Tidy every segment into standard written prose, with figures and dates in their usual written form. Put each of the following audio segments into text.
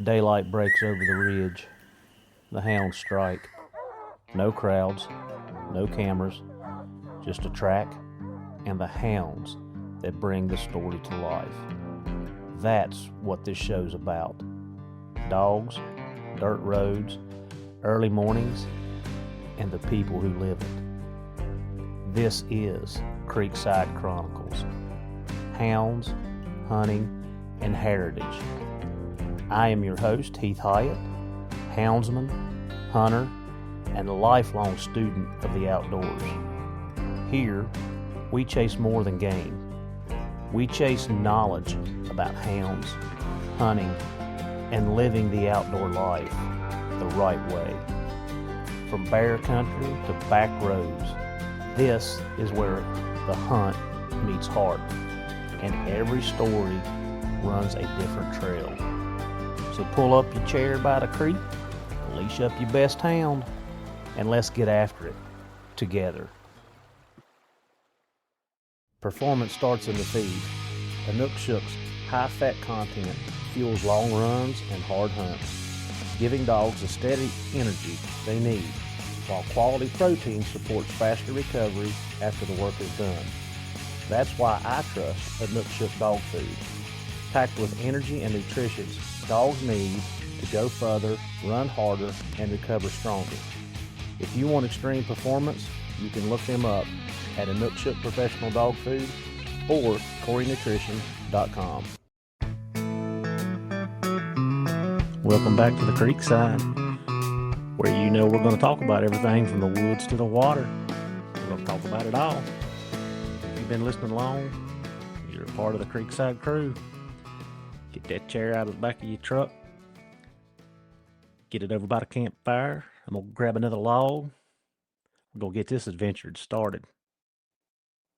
Daylight breaks over the ridge. The hounds strike. No crowds, no cameras, just a track and the hounds that bring the story to life. That's what this show's about. Dogs, dirt roads, early mornings, and the people who live it. This is Creekside Chronicles. Hounds, hunting, and heritage. I am your host, Heath Hyatt, houndsman, hunter, and a lifelong student of the outdoors. Here, we chase more than game. We chase knowledge about hounds, hunting, and living the outdoor life the right way. From bear country to back roads, this is where the hunt meets heart, and every story runs a different trail. So pull up your chair by the creek, leash up your best hound, and let's get after it together. Performance starts in the feed. Inukshuk's high-fat content fuels long runs and hard hunts, giving dogs the steady energy they need, while quality protein supports faster recovery after the work is done. That's why I trust Inukshuk dog food. Packed with energy and nutrition dogs need to go further, run harder, and recover stronger. If you want extreme performance, you can look them up at Inukshuk Professional Dog Food or CoreyNutrition.com. Welcome back to the Creekside, where you know we're going to talk about everything from the woods to the water. We're going to talk about it all. If you've been listening along, you're a part of the Creekside crew. Get that chair out of the back of your truck. Get it over by the campfire. I'm going to grab another log. We're going to get this adventure started.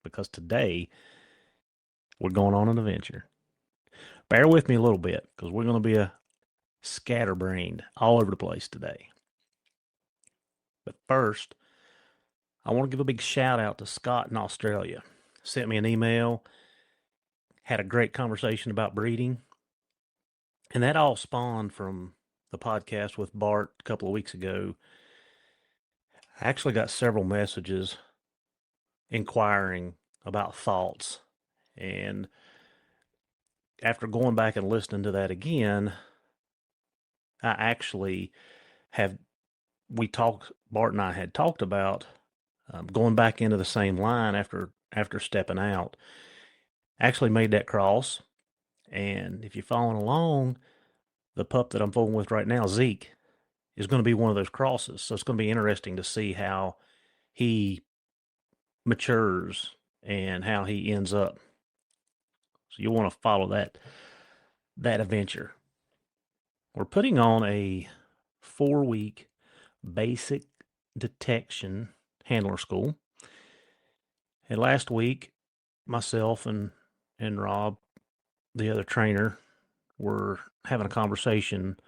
Because today, we're going on an adventure. Bear with me a little bit, because we're going to be scatterbrained all over the place today. But first, I want to give a big shout out to Scott in Australia. Sent me an email, had a great conversation about breeding, and that all spawned from the podcast with Bart a couple of weeks ago. I actually got several messages inquiring about thoughts, and after going back and listening to that again, I actually Bart and I had talked about going back into the same line after stepping out. Actually made that cross, and if you're following along, the pup that I'm fooling with right now, Zeke, is going to be one of those crosses. So it's going to be interesting to see how he matures and how he ends up. So you'll want to follow that adventure. We're putting on a 4-week basic detection handler school. And last week, myself and Rob, the other trainer, were having a conversation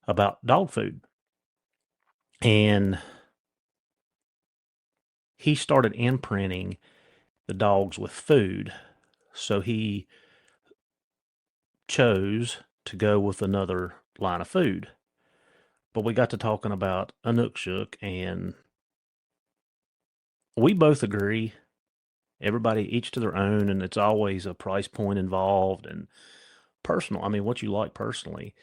about dog food. And he started imprinting the dogs with food. So he chose to go with another line of food. But we got to talking about Inukshuk, and we both agree, everybody each to their own, and it's always a price point involved and personal. I mean, what you like personally.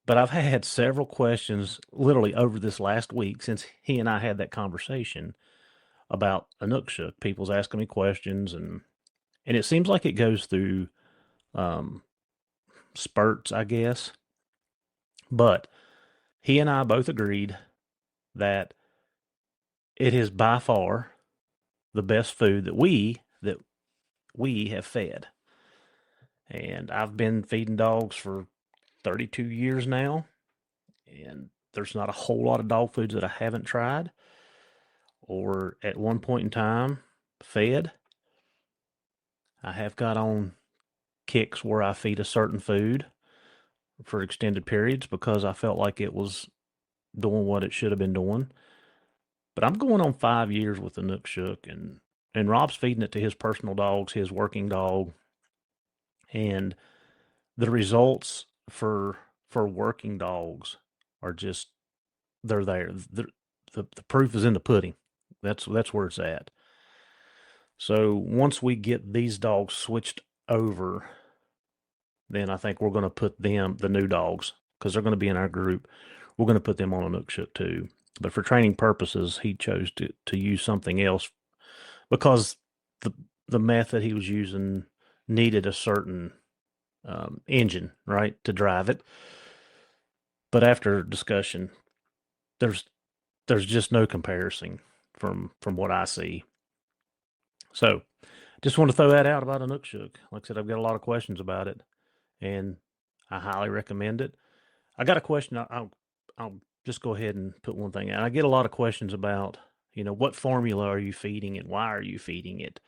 But I've had several questions literally over this last week since he and I had that conversation about Inukshuk. People's asking me questions, and it seems like it goes through spurts, I guess. But he and I both agreed that it is by far the best food that we have fed. And I've been feeding dogs for 32 years now, and there's not a whole lot of dog foods that I haven't tried or at one point in time fed. I have got on kicks where I feed a certain food for extended periods because I felt like it was doing what it should have been doing. But I'm going on 5 years with the Inukshuk, and Rob's feeding it to his personal dogs, his working dog, and the results for working dogs are just, they're there. The proof is in the pudding. That's where it's at. So once we get these dogs switched over, then I think we're going to put them, the new dogs, because they're going to be in our group, we're going to put them on Inukshuk too. But for training purposes, he chose to use something else because the method he was using needed a certain engine, right, to drive it. But after discussion, there's just no comparison from what I see. So just want to throw that out about Inukshuk. Like I said, I've got a lot of questions about it, and I highly recommend it. I got a question. I'll just go ahead and put one thing out. I get a lot of questions about, what formula are you feeding it? Why are you feeding it?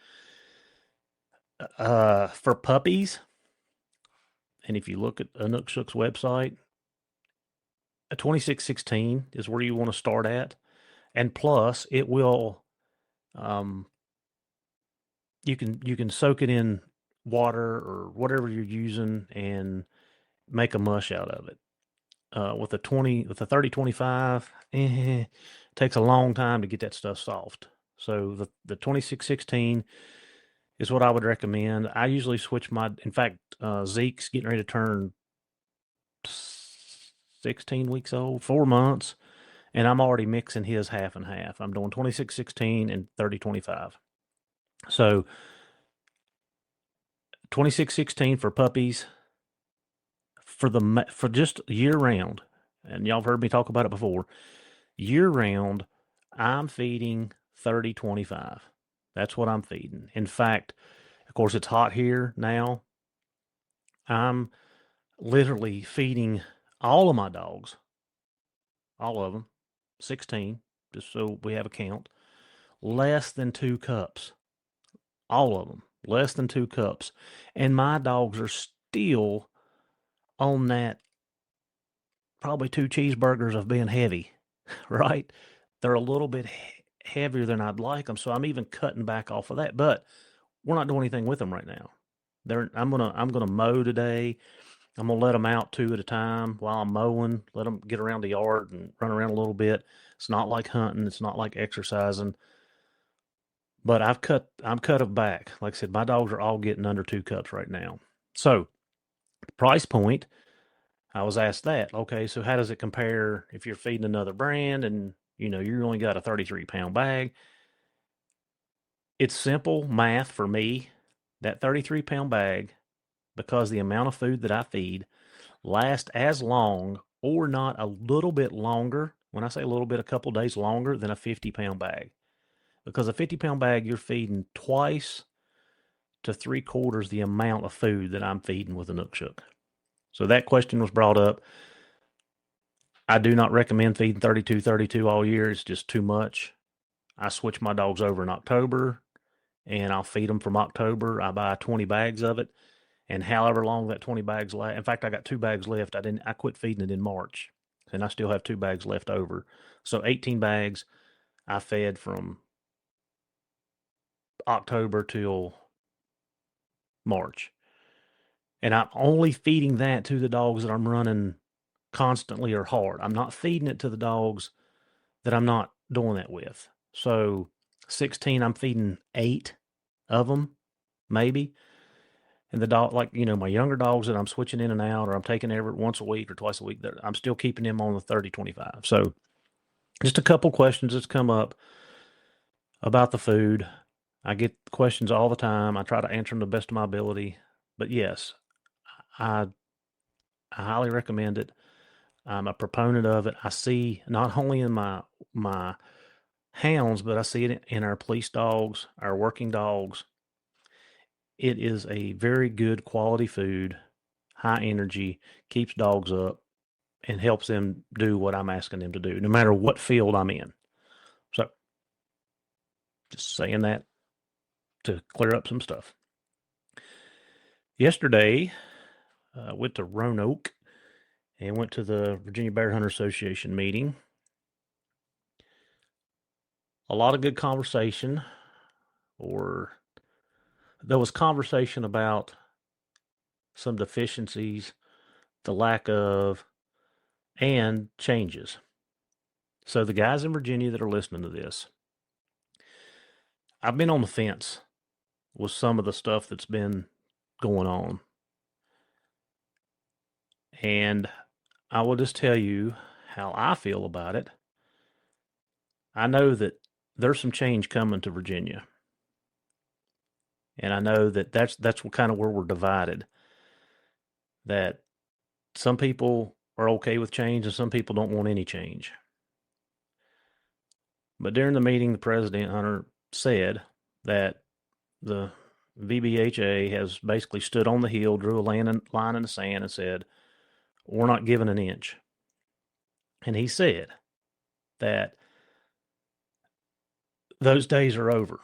For puppies, and if you look at Inukshuk's website, a 2616 is where you want to start at. And plus, it will, you can soak it in water or whatever you're using and make a mush out of it. With a 3025, it takes a long time to get that stuff soft. So the 2616 is what I would recommend. I usually switch in fact, Zeke's getting ready to turn 16 weeks old, 4 months, and I'm already mixing his half and half. I'm doing 2616 and 3025. So 2616 for puppies, for just year round, and y'all have heard me talk about it before. Year round, I'm feeding 3025. That's what I'm feeding. In fact, of course, it's hot here now. I'm literally feeding all of my dogs, all of them, 16, just so we have a count, less than 2 cups. All of them, less than 2 cups. And my dogs are still on that probably 2 cheeseburgers of being heavy, right? They're a little bit heavier than I'd like them, so I'm even cutting back off of that. But we're not doing anything with them right now. I'm gonna mow today. I'm gonna let them out 2 at a time while I'm mowing. Let them get around the yard and run around a little bit. It's not like hunting. It's not like exercising. But I'm cut them back. Like I said, my dogs are all getting under 2 cups right now. So price point, I was asked that. Okay, so how does it compare if you're feeding another brand and you only got a 33-pound bag? It's simple math for me. That 33-pound bag, because the amount of food that I feed lasts as long or not a little bit longer. When I say a little bit, a couple days longer than a 50-pound bag. Because a 50-pound bag, you're feeding twice to 3/4 the amount of food that I'm feeding with Inukshuk. So that question was brought up. I do not recommend feeding 32 all year. It's just too much. I switch my dogs over in October, and I'll feed them from October. I buy 20 bags of it, and however long that 20 bags last. In fact, I got 2 bags left. I quit feeding it in March, and I still have 2 bags left over. So 18 bags I fed from October till March. And I'm only feeding that to the dogs that I'm running constantly or hard. I'm not feeding it to the dogs that I'm not doing that with. So 16, I'm feeding 8 of them, maybe. And the dog, my younger dogs that I'm switching in and out, or I'm taking every once a week or twice a week, I'm still keeping them on the 30-25. So just a couple questions that's come up about the food. I get questions all the time. I try to answer them to the best of my ability. But yes, I highly recommend it. I'm a proponent of it. I see not only in my hounds, but I see it in our police dogs, our working dogs. It is a very good quality food, high energy, keeps dogs up, and helps them do what I'm asking them to do, no matter what field I'm in. So, just saying that to clear up some stuff. Yesterday, went to Roanoke and went to the Virginia Bear Hunter Association meeting. A lot of good conversation, or there was conversation about some deficiencies the lack of, and changes. So the guys in Virginia that are listening to this, I've been on the fence with some of the stuff that's been going on. And I will just tell you how I feel about it. I know that there's some change coming to Virginia. And I know that that's kind of where we're divided. That some people are okay with change and some people don't want any change. But during the meeting, the president, Hunter, said that the VBHA has basically stood on the hill, drew a line in the sand, and said, we're not giving an inch. And he said that those days are over.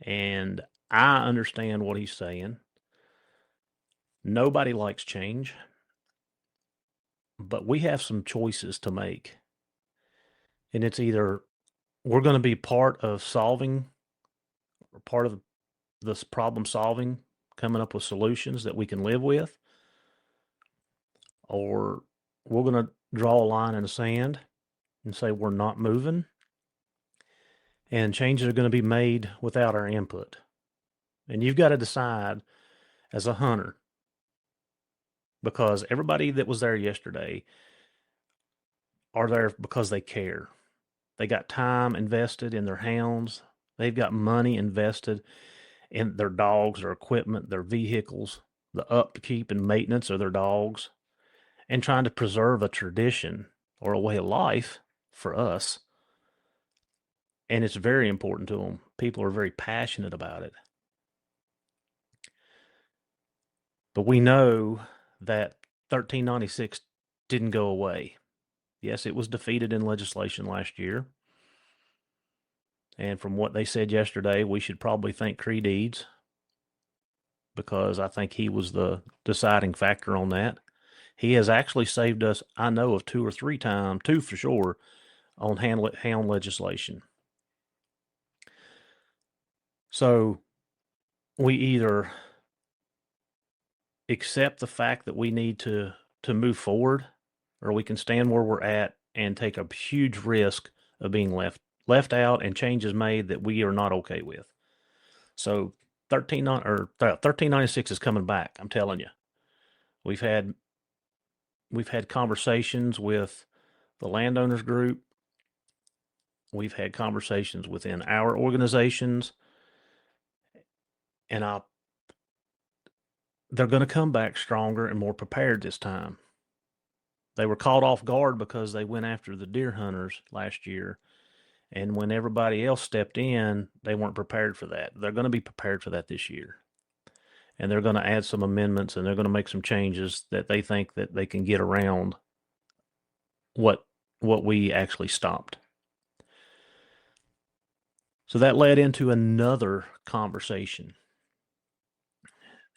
And I understand what he's saying. Nobody likes change, but we have some choices to make. And it's either we're going to be part of solving or part of this problem solving, coming up with solutions that we can live with, or we're going to draw a line in the sand and say we're not moving, and changes are going to be made without our input. And you've got to decide as a hunter, because everybody that was there yesterday are there because they care. They got time invested in their hounds. They've got money invested in their dogs, their equipment, their vehicles, the upkeep and maintenance of their dogs, and trying to preserve a tradition or a way of life for us. And it's very important to them. People are very passionate about it. But we know that 1396 didn't go away. Yes, it was defeated in legislation last year. And from what they said yesterday, we should probably thank Cree Deeds, because I think he was the deciding factor on that. He has actually saved us, I know of 2 or 3 times, 2 for sure, on hound legislation. So we either accept the fact that we need to move forward, or we can stand where we're at and take a huge risk of being left out and changes made that we are not okay with. So 1396 is coming back. I'm telling you, we've had conversations with the landowners group. We've had conversations within our organizations, and they're going to come back stronger and more prepared this time. They were caught off guard because they went after the deer hunters last year. And when everybody else stepped in, they weren't prepared for that. They're going to be prepared for that this year. And they're going to add some amendments, and they're going to make some changes that they think that they can get around what we actually stopped. So that led into another conversation.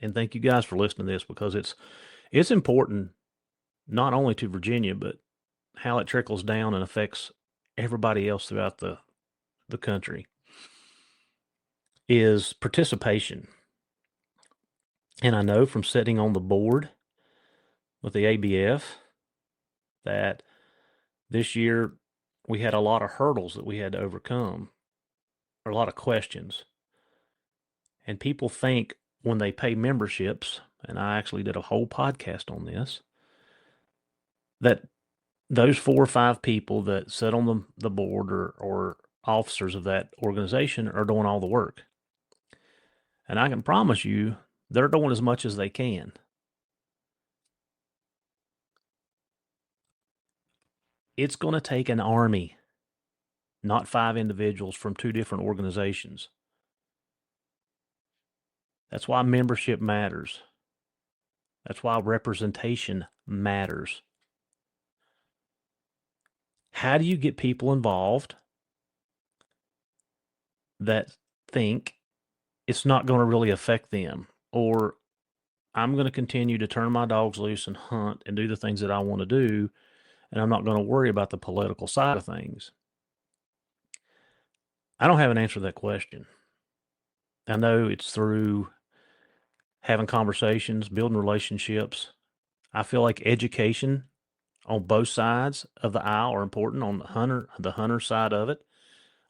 And thank you guys for listening to this, because it's important not only to Virginia, but how it trickles down and affects everybody else throughout the country, is participation. And I know from sitting on the board with the ABF that this year we had a lot of hurdles that we had to overcome, or a lot of questions. And people think when they pay memberships, and I actually did a whole podcast on this, that those 4 or 5 people that sit on the board or officers of that organization are doing all the work. And I can promise you, they're doing as much as they can. It's going to take an army, not 5 individuals from 2 different organizations. That's why membership matters. That's why representation matters. How do you get people involved that think it's not going to really affect them, or I'm going to continue to turn my dogs loose and hunt and do the things that I want to do, and I'm not going to worry about the political side of things? I don't have an answer to that question. I know it's through having conversations, building relationships. I feel like education on both sides of the aisle are important. On the hunter side of it,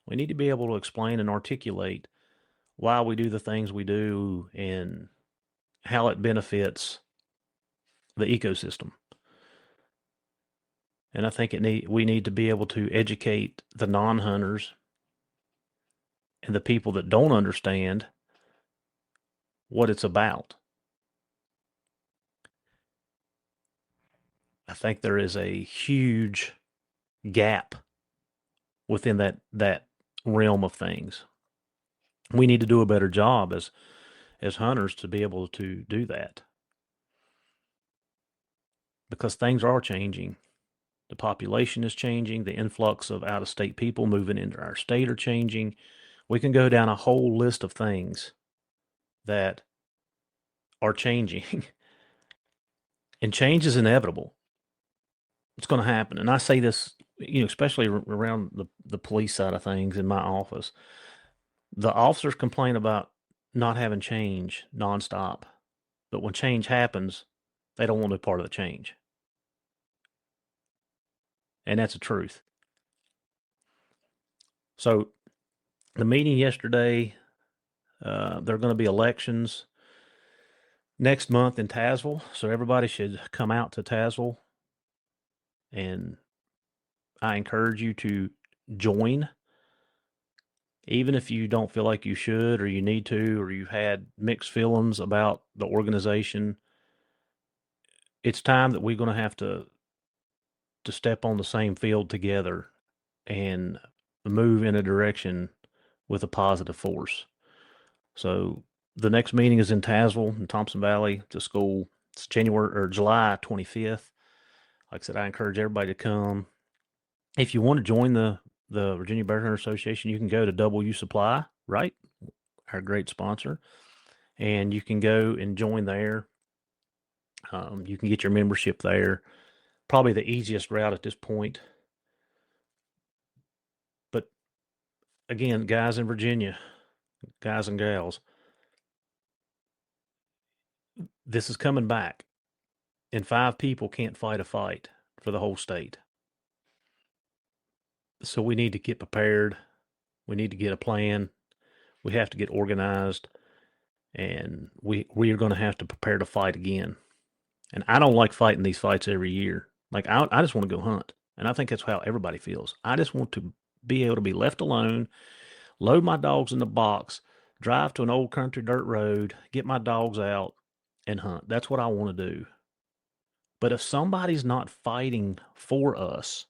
we need to be able to explain and articulate why we do the things we do and how it benefits the ecosystem. And I think we need to be able to educate the non-hunters and the people that don't understand what it's about. I think there is a huge gap within that realm of things. We need to do a better job as hunters to be able to do that, because things are changing. The population is changing. The influx of out-of-state people moving into our state are changing. We can go down a whole list of things that are changing, and change is inevitable. It's going to happen. And I say this, especially around the police side of things in my office. The officers complain about not having change nonstop, but when change happens, they don't want to be part of the change. And that's the truth. So the meeting yesterday, there are going to be elections next month in Tazewell. So everybody should come out to Tazewell. And I encourage you to join, even if you don't feel like you should or you need to, or you've had mixed feelings about the organization. It's time that we're going to have to step on the same field together and move in a direction with a positive force. So the next meeting is in Tazewell in Thompson Valley. It's a school. It's July 25th. Like I said, I encourage everybody to come. If you want to join the Virginia Bear Hunter Association, you can go to W Supply, right? Our great sponsor. And you can go and join there. You can get your membership there. Probably the easiest route at this point. But again, guys in Virginia, guys and gals, this is coming back. And 5 people can't fight a fight for the whole state. So we need to get prepared. We need to get a plan. We have to get organized. And we are going to have to prepare to fight again. And I don't like fighting these fights every year. Like, I just want to go hunt. And I think that's how everybody feels. I just want to be able to be left alone, load my dogs in the box, drive to an old country dirt road, get my dogs out, and hunt. That's what I want to do. But if somebody's not fighting for us,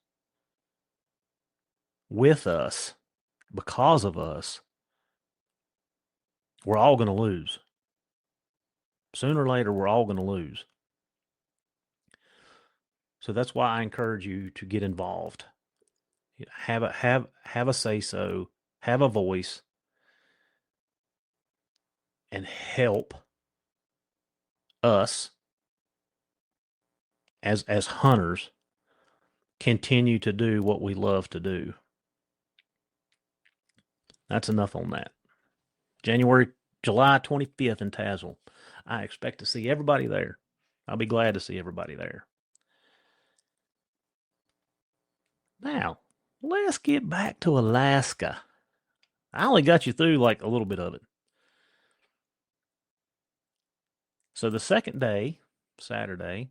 with us, because of us, we're all going to lose. Sooner or later, we're all going to lose. So that's why I encourage you to get involved. Have a say so, have a voice, and help us as hunters continue to do what we love to do. That's enough on that. July 25th in Tazewell. I expect to see everybody there. I'll be glad to see everybody there. Now, let's get back to Alaska. I only got you through like a little bit of it. So the second day, Saturday,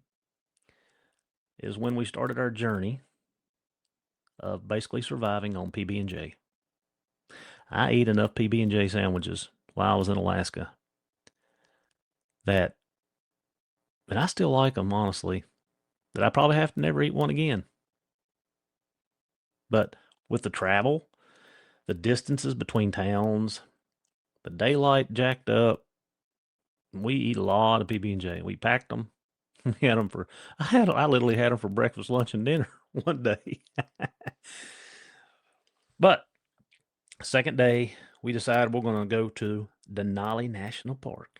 is when we started our journey of basically surviving on PB&J. I ate enough PB&J sandwiches while I was in Alaska that I still like them, honestly, that I probably have to never eat one again. But with the travel, the distances between towns, the daylight jacked up, we eat a lot of PB&J. We packed them. We had them I literally had them for breakfast, lunch, and dinner one day. But second day, we decided we're going to go to Denali National Park.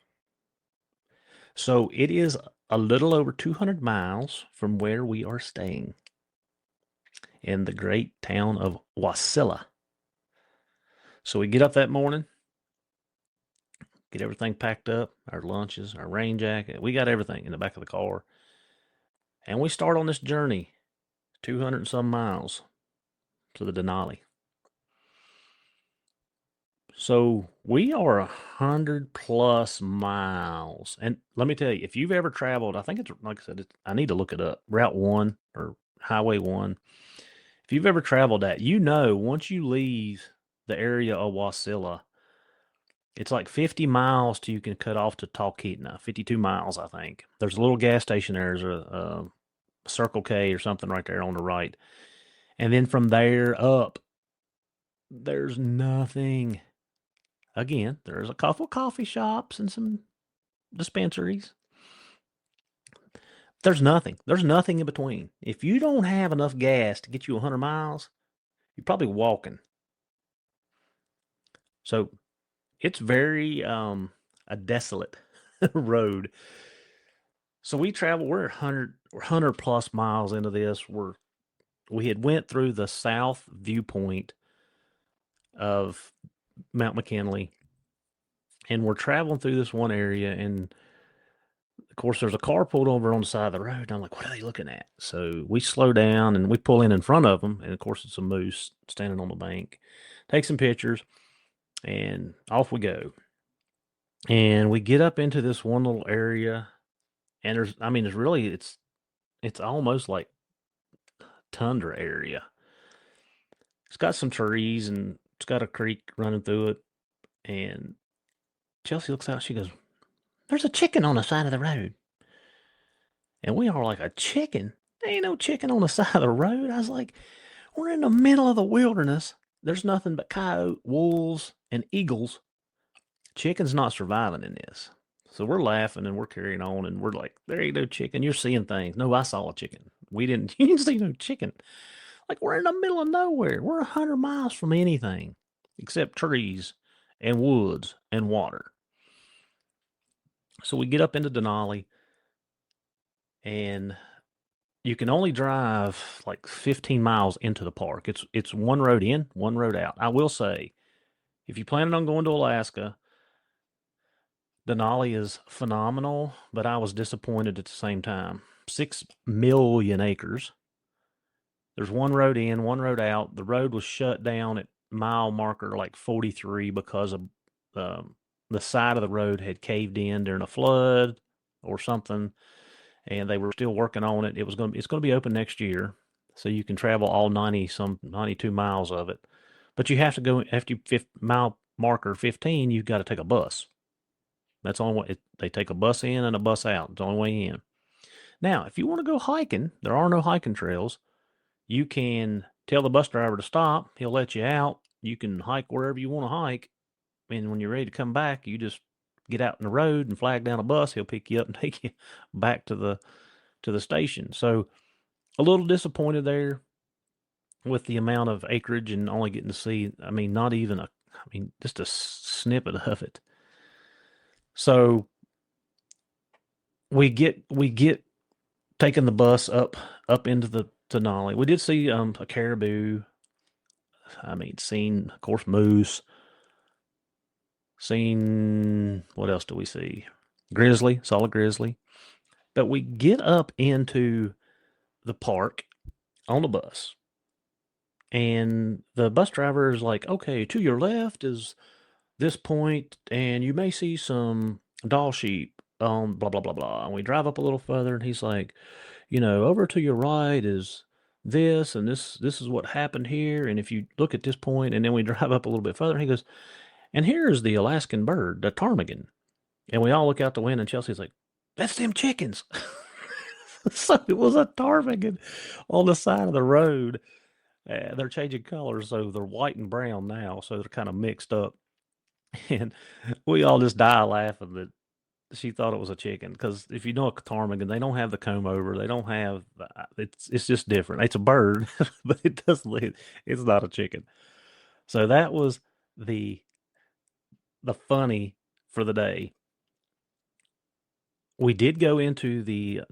So it is a little over 200 miles from where we are staying in the great town of Wasilla. So we get up that morning, get everything packed up, our lunches, our rain jacket. We got everything in the back of the car. And we start on this journey, 200 and some miles to the Denali. So we are 100+ miles. And let me tell you, if you've ever traveled, I think it's, like I said, I need to look it up, Route 1 or Highway 1. If you've ever traveled that, once you leave the area of Wasilla, it's like 50 miles till you can cut off to Talkeetna, 52 miles, I think. There's a little gas station there. There's a Circle K or something right there on the right. And then from there up, there's nothing. Again, there's a couple coffee shops and some dispensaries. There's nothing. There's nothing in between. If you don't have enough gas to get you 100 miles, you're probably walking. So it's very a desolate road. So we travel. We're 100+ miles into this. We had went through the south viewpoint of Mount McKinley, and we're traveling through this one area, and of course there's a car pulled over on the side of the road, and I'm like, what are they looking at? So we slow down and we pull in front of them, and of course it's a moose standing on the bank. Take some pictures, and off we go. And we get up into this one little area, and it's almost like tundra area. It's got some trees, and it's got a creek running through it. And Chelsea looks out, she goes, there's a chicken on the side of the road. And we are like, a chicken? There ain't no chicken on the side of the road. I was like, we're in the middle of the wilderness. There's nothing but coyote, wolves, and eagles. Chicken's not surviving in this. So we're laughing and we're carrying on, and we're like, there ain't no chicken. You're seeing things. No, I saw a chicken. You didn't see no chicken. Like, we're in the middle of nowhere. We're 100 miles from anything except trees and woods and water. So we get up into Denali, and you can only drive like 15 miles into the park. It's one road in, one road out. I will say, if you're planning on going to Alaska, Denali is phenomenal, but I was disappointed at the same time. 6 million acres. There's one road in, one road out. The road was shut down at mile marker like 43 because of the side of the road had caved in during a flood or something, and they were still working on it. It's going to be open next year, so you can travel all 92 miles of it. But you have to go after mile marker 15. You've got to take a bus. That's the only way. They take a bus in and a bus out. It's the only way in. Now, if you want to go hiking, there are no hiking trails. You can tell the bus driver to stop. He'll let you out. You can hike wherever you want to hike. And when you're ready to come back, you just get out in the road and flag down a bus. He'll pick you up and take you back to the station. So a little disappointed there with the amount of acreage and only getting to see, just a snippet of it. So we get taking the bus up into the Denali. We did see a caribou. Seen, of course, moose. Seen, what else do we see? Grizzly, saw a grizzly. But we get up into the park on the bus, and the bus driver is like, okay, to your left is this point, and you may see some doll sheep on blah, blah, blah, blah. And we drive up a little further, and he's like, over to your right is this, and this is what happened here. And if you look at this point, and then we drive up a little bit further, and he goes, and here's the Alaskan bird, the ptarmigan. And we all look out the window, and Chelsea's like, that's them chickens. So it was a ptarmigan on the side of the road. They're changing colors, so they're white and brown now, so they're kind of mixed up. And we all just die laughing that she thought it was a chicken, because if you know a ptarmigan, they don't have the comb over. They don't have it's just different. It's a bird, but it's not a chicken. So that was the funny for the day. We did go into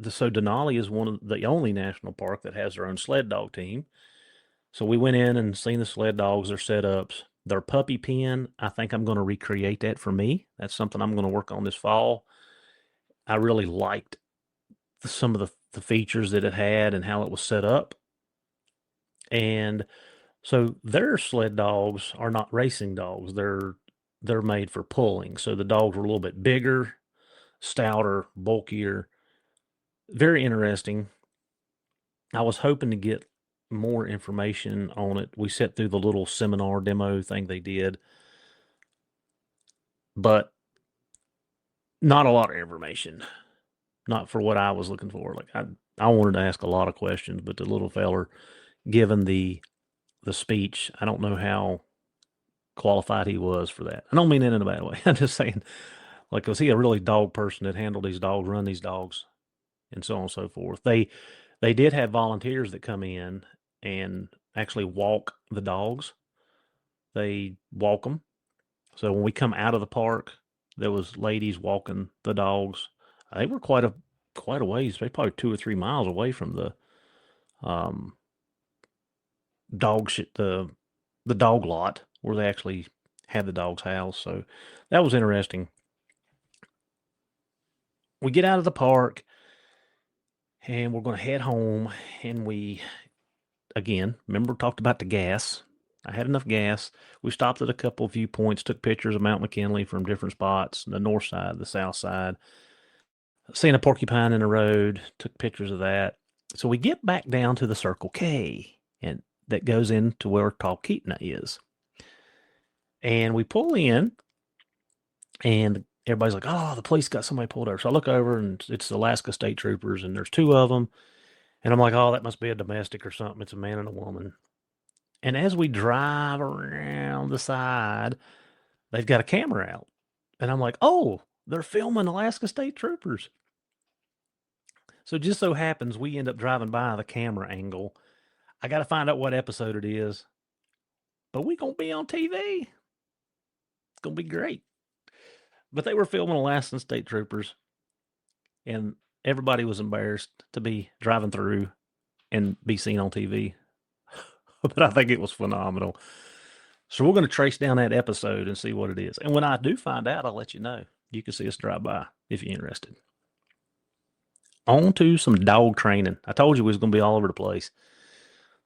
so Denali is one of the only national park that has their own sled dog team. So we went in and seen the sled dogs, their setups, Their puppy pen, I think I'm going to recreate that for me. That's something I'm going to work on this fall. I really liked some of the features that it had and how it was set up. And so their sled dogs are not racing dogs. They're made for pulling. So the dogs were a little bit bigger, stouter, bulkier. Very interesting. I was hoping to get more information on it. We sat through the little seminar demo thing they did, but not a lot of information. Not for what I was looking for. Like I wanted to ask a lot of questions, but the little feller, given the speech, I don't know how qualified he was for that. I don't mean that in a bad way. I'm just saying, like, was he a really dog person that handled these dogs, run these dogs, and so on and so forth? They did have volunteers that come in and actually walk the dogs. They walk them. So when we come out of the park, there was ladies walking the dogs. They were quite a ways. They probably 2 or 3 miles away from the um, dog shit, the dog lot where they actually had the dog's house. So that was interesting. We get out of the park and we're going to head home. And we, again, remember, talked about the gas. I had enough gas. We stopped at a couple of viewpoints, took pictures of Mount McKinley from different spots, the north side, the south side. Seen a porcupine in the road, took pictures of that. So we get back down to the Circle K, and that goes into where Talkeetna is. And we pull in, and everybody's like, "Oh, the police got somebody pulled over." So I look over, and it's Alaska State Troopers, and there's two of them. And I'm like, "Oh, that must be a domestic or something. It's a man and a woman." And as we drive around the side, they've got a camera out. And I'm like, "Oh, they're filming Alaska State Troopers." So it just so happens we end up driving by the camera angle. I got to find out what episode it is, but we going to be on TV. It's going to be great. But they were filming Alaskan State Troopers, and everybody was embarrassed to be driving through and be seen on TV. But I think it was phenomenal. So we're going to trace down that episode and see what it is. And when I do find out, I'll let you know. You can see us drive by if you're interested. On to some dog training. I told you we was going to be all over the place.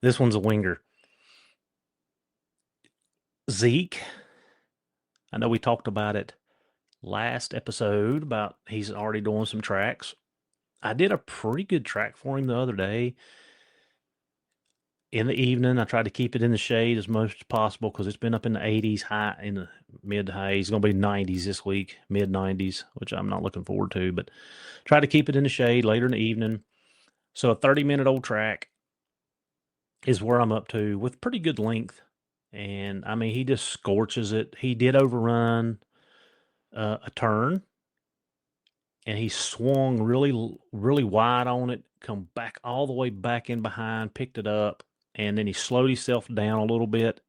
This one's a winger. Zeke, I know we talked about it last episode about he's already doing some tracks. I did a pretty good track for him the other day. In the evening, I tried to keep it in the shade as much as possible because it's been up in the 80s, high in the mid to high. It's going to be 90s this week, mid 90s, which I'm not looking forward to, but try to keep it in the shade later in the evening. So a 30-minute old track is where I'm up to with pretty good length. And I mean, he just scorches it. He did overrun a turn, and he swung really, really wide on it, come back all the way back in behind, picked it up, and then he slowed himself down a little bit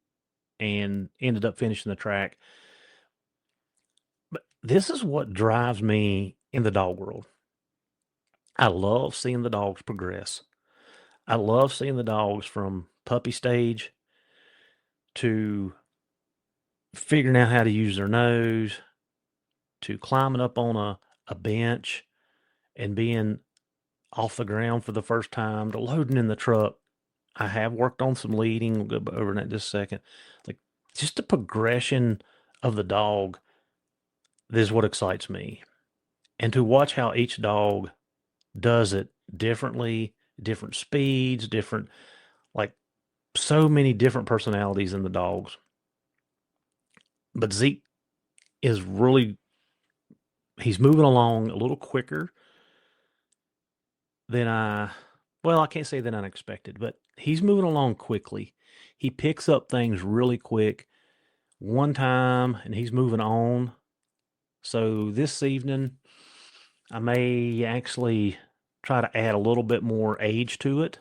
and ended up finishing the track. But this is what drives me in the dog world. I love seeing the dogs progress. I love seeing the dogs from puppy stage to figuring out how to use their nose, to climbing up on a bench and being off the ground for the first time, to loading in the truck. I have worked on some leading. We'll go over that in just a second. Like, just the progression of the dog, this is what excites me. And to watch how each dog does it differently, different speeds, different, like, so many different personalities in the dogs. But Zeke is really, he's moving along a little quicker than I can't say than unexpected, but he's moving along quickly. He picks up things really quick one time and he's moving on. So this evening, I may actually try to add a little bit more age to it.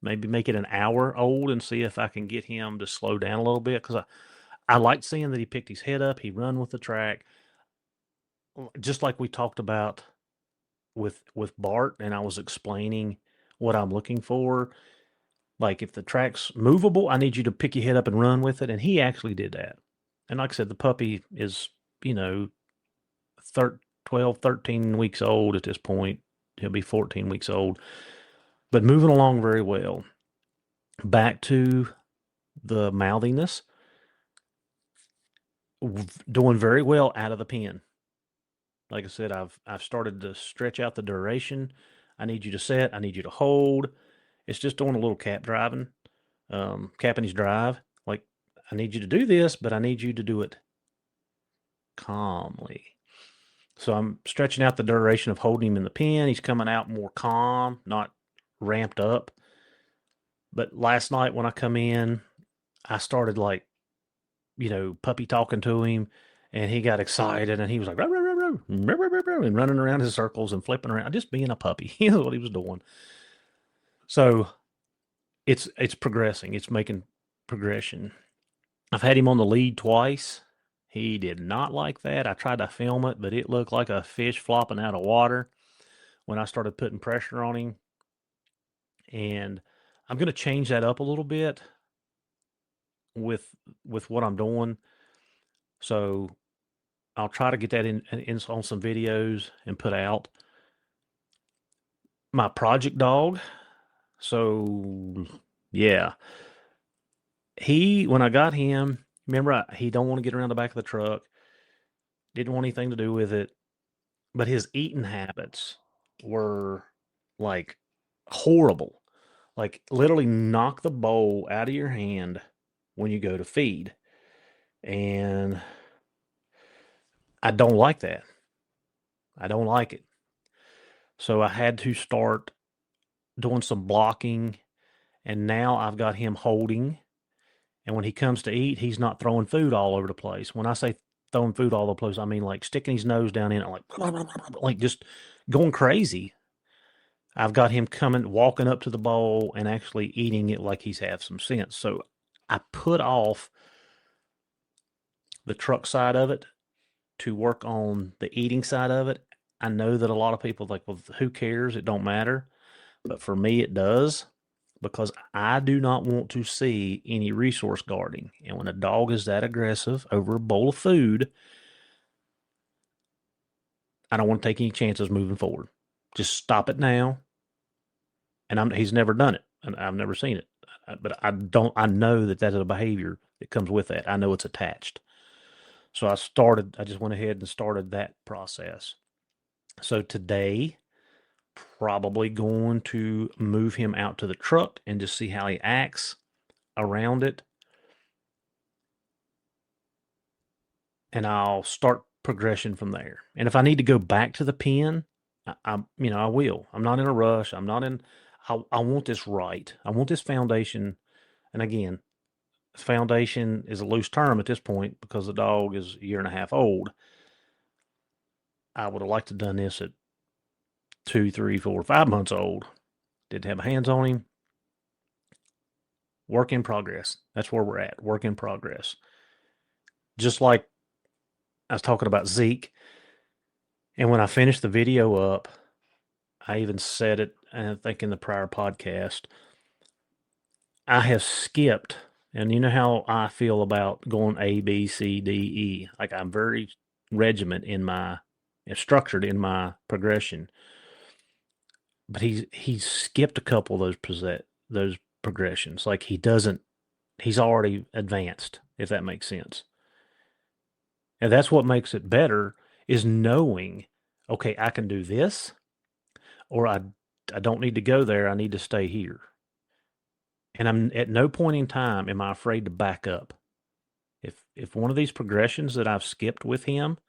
Maybe make it an hour old and see if I can get him to slow down a little bit. Because I like seeing that he picked his head up. He run with the track. Just like we talked about with Bart, and I was explaining what I'm looking for. Like if the track's movable, I need you to pick your head up and run with it. And he actually did that. And like I said, the puppy is, 12, 13 weeks old at this point. He'll be 14 weeks old, but moving along very well. Back to the mouthiness, doing very well out of the pen. Like I said, I've started to stretch out the duration. I need you to set. I need you to hold. It's just doing a little cap driving, capping his drive. Like I need you to do this, but I need you to do it calmly. So I'm stretching out the duration of holding him in the pen. He's coming out more calm, not ramped up. But last night when I come in, I started like, puppy talking to him, and he got excited and he was like, "Row, row, row, row, row, row, row, row," and running around in circles and flipping around, just being a puppy. That's what he was doing. So it's progressing. It's making progression. I've had him on the lead twice. He did not like that. I tried to film it, but it looked like a fish flopping out of water when I started putting pressure on him. And I'm going to change that up a little bit with what I'm doing. So I'll try to get that in on some videos and put out. My project dog. So yeah, when I got him, remember he don't want to get around the back of the truck. Didn't want anything to do with it. But his eating habits were like horrible. Like literally knock the bowl out of your hand when you go to feed. And I don't like that. I don't like it. So I had to start doing some blocking, and now I've got him holding. And when he comes to eat, he's not throwing food all over the place. When I say throwing food all over the place, I mean like sticking his nose down in it, like just going crazy. I've got him walking up to the bowl and actually eating it like he's have some sense. So I put off the truck side of it to work on the eating side of it. I know that a lot of people are like, well, who cares? It don't matter. But for me, it does, because I do not want to see any resource guarding. And when a dog is that aggressive over a bowl of food, I don't want to take any chances moving forward. Just stop it now. And he's never done it, and I've never seen it. But I know that is a behavior that comes with that. I know it's attached. So I just went ahead and started that process. So today, probably going to move him out to the truck and just see how he acts around it. And I'll start progression from there. And if I need to go back to the pen, I will. I'm not in a rush. I want this right. I want this foundation. And again, foundation is a loose term at this point because the dog is a year and a half old. I would have liked to have done this at 2, 3, 4, 5 months old. Didn't have hands on him. Work in progress. That's where we're at. Work in progress. Just like I was talking about Zeke. And when I finished the video up, I even said it, I think in the prior podcast, I have skipped, and you know how I feel about going A, B, C, D, E. Like I'm very structured in my progression. But he's skipped a couple of those progressions. Like he's already advanced, if that makes sense. And that's what makes it better, is knowing, okay, I can do this, or I don't need to go there. I need to stay here. And I'm at no point in time am I afraid to back up. If one of these progressions that I've skipped with him,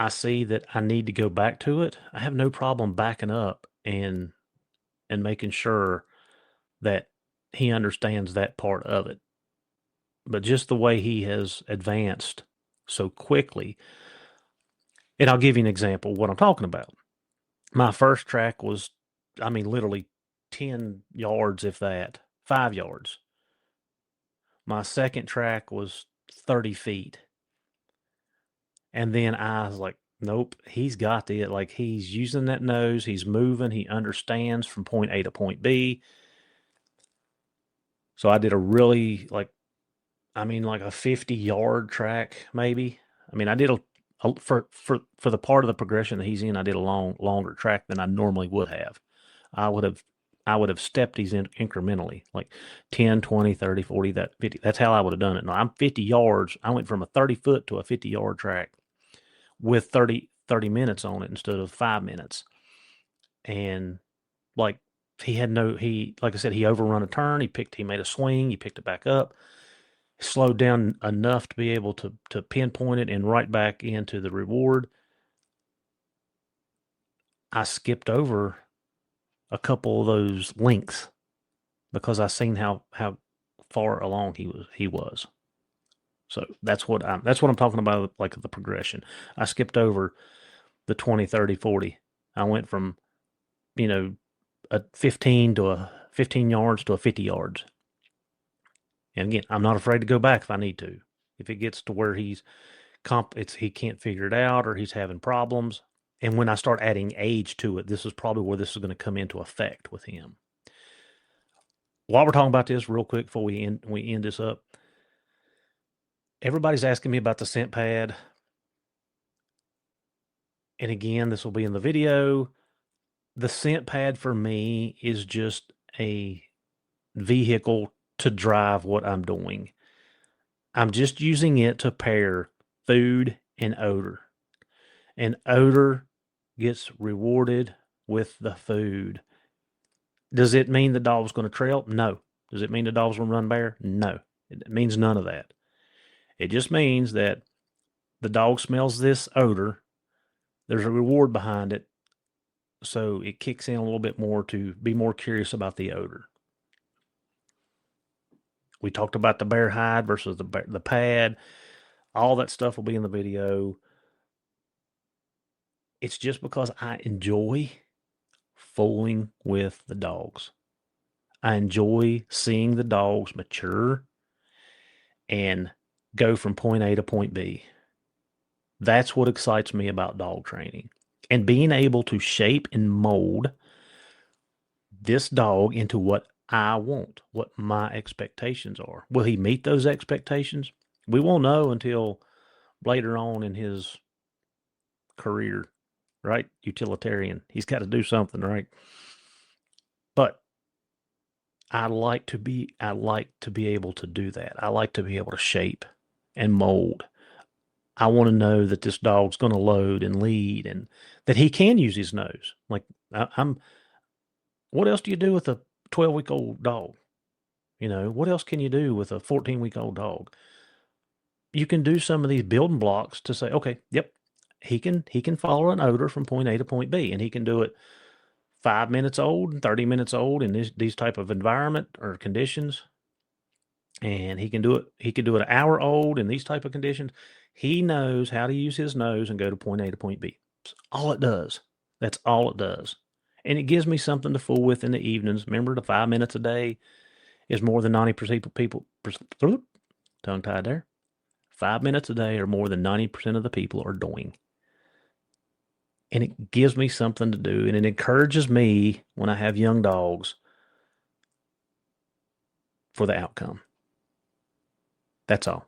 I see that I need to go back to it, I have no problem backing up and making sure that he understands that part of it. But just the way he has advanced so quickly, and I'll give you an example of what I'm talking about. My first track was, literally 10 yards, if that, 5 yards. My second track was 30 feet. And then I was like, nope, he's got it. Like he's using that nose, he's moving, he understands from point A to point B. So I did a really like a 50-yard track, maybe. I mean, I did for the part of the progression that he's in, I did a longer track than I normally would have. I would have stepped these in incrementally, like 10, 20, 30, 40, that 50. That's how I would have done it. Now I'm 50 yards. I went from a 30-foot to a 50-yard track with 30 minutes on it instead of 5 minutes. And like like I said, he overrun a turn. He made a swing. He picked it back up, slowed down enough to be able to pinpoint it and right back into the reward. I skipped over a couple of those links because I seen how far along he was. So that's what I'm talking about, like the progression. I skipped over the 20, 30, 40. I went from, a 15 yards to a 50 yards. And again, I'm not afraid to go back if I need to. If it gets to where he can't figure it out or he's having problems. And when I start adding age to it, this is probably where this is going to come into effect with him. While we're talking about this real quick before we end this up, everybody's asking me about the scent pad. And again, this will be in the video. The scent pad for me is just a vehicle to drive what I'm doing. I'm just using it to pair food and odor. And odor gets rewarded with the food. Does it mean the dog's going to trail? No. Does it mean the dog's going to run bare? No. It means none of that. It just means that the dog smells this odor. There's a reward behind it. So it kicks in a little bit more to be more curious about the odor. We talked about the bear hide versus the pad. All that stuff will be in the video. It's just because I enjoy fooling with the dogs. I enjoy seeing the dogs mature and go from point A to point B. That's what excites me about dog training. And being able to shape and mold this dog into what I want, what my expectations are. Will he meet those expectations? We won't know until later on in his career, right? Utilitarian. He's got to do something, right? But I like to be able to do that. I like to be able to shape and mold. I want to know that this dog's going to load and lead and that he can use his nose. Like what else do you do with a 12-week-old dog? What else can you do with a 14-week-old dog? You can do some of these building blocks to say, okay, yep, he can follow an odor from point A to point B, and he can do it 5 minutes old and 30 minutes old in these type of environment or conditions. And he can do it an hour old in these type of conditions. He knows how to use his nose and go to point A to point B. That's all it does. That's all it does. And it gives me something to fool with in the evenings. Remember, the 5 minutes a day is more than 90% people, tongue-tied there. 5 minutes a day are more than 90% of the people are doing. And it gives me something to do. And it encourages me when I have young dogs for the outcome. That's all.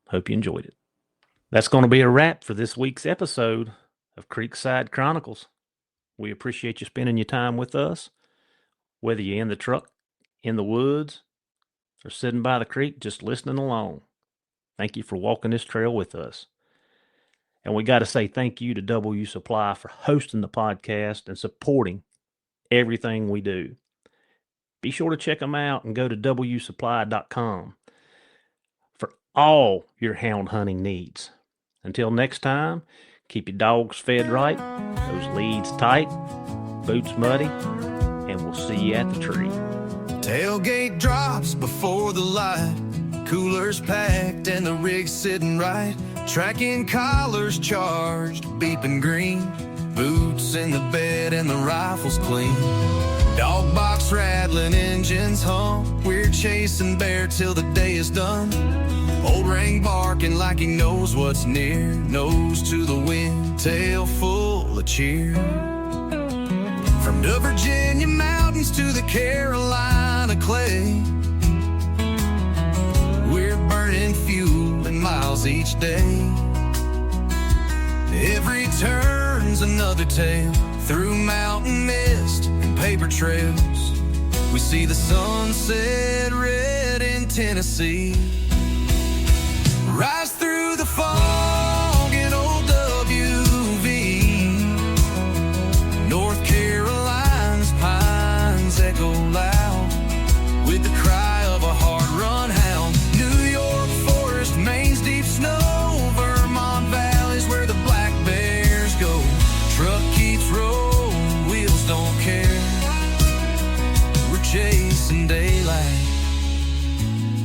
Hope you enjoyed it. That's going to be a wrap for this week's episode of Creekside Chronicles. We appreciate you spending your time with us, whether you're in the truck, in the woods, or sitting by the creek just listening along. Thank you for walking this trail with us. And we got to say thank you to W Supply for hosting the podcast and supporting everything we do. Be sure to check them out and go to wsupply.com for all your hound hunting needs. Until next time, keep your dogs fed right, those leads tight, boots muddy, and we'll see you at the tree. Tailgate drops before the light, coolers packed and the rig sitting right, tracking collars charged, beeping green, boots in the bed and the rifle's clean. Dog box rattling, engines hum, we're chasing bear till the day is done. Old ring barking like he knows what's near, nose to the wind, tail full of cheer. From the Virginia mountains to the Carolina clay, we're burning fuel and miles each day. Every turn's another tale, through mountain mist and paper trails. We see the sunset red in Tennessee, rise through the fog in old WV. North Carolina's pines echo loud with the cry of a hard-run hound. New York forest, Maine's deep snow, Vermont valleys where the black bears go. Truck keeps rolling, wheels don't care. We're chasing daylight,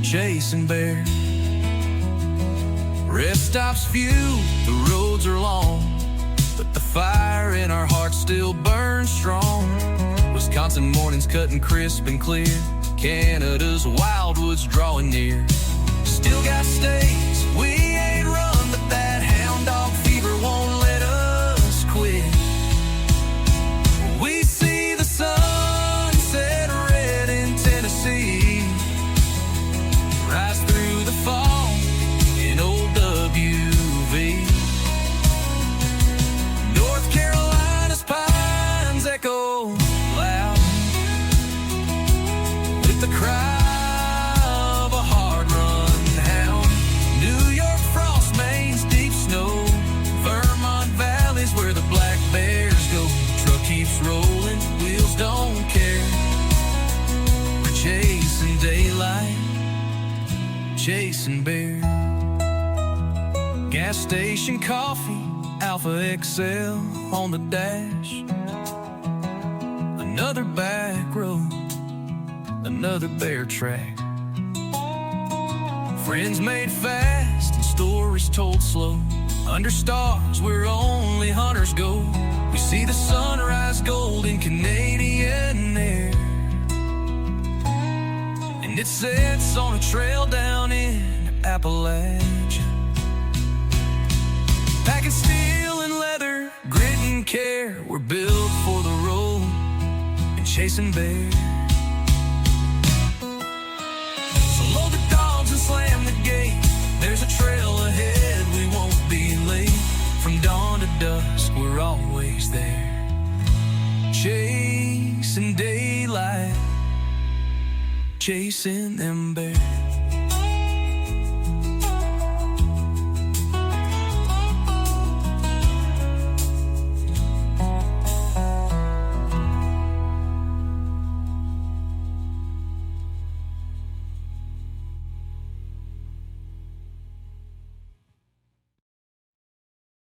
chasing bears. Rest stops few, the roads are long, but the fire in our hearts still burns strong. Wisconsin mornings cutting crisp and clear, Canada's wildwoods drawing near. Still got states we ain't run, but that hound dog fever won't let us quit. We see the sunset red in Tennessee, rise through the fog in old WV. North Carolina's pines echo loud with the cry of a hard-run hound. New York frost, Maine's deep snow, Vermont valleys where the black bears go. Truck keeps rolling, wheels don't care. We're chasing daylight, chasing bears. Gas station coffee, Alpha XL on the dash. Another back road, another bear track. Friends made fast and stories told slow, under stars where only hunters go. We see the sunrise gold in Canadian air, and it sets on a trail down in Appalachia. Packing steel and leather, grit and care, we're built for the road and chasing bears. So load the dogs and slam the gate, there's a trail ahead, we won't be late. From dawn to dusk, we're always there, chasing daylight, chasing them bears.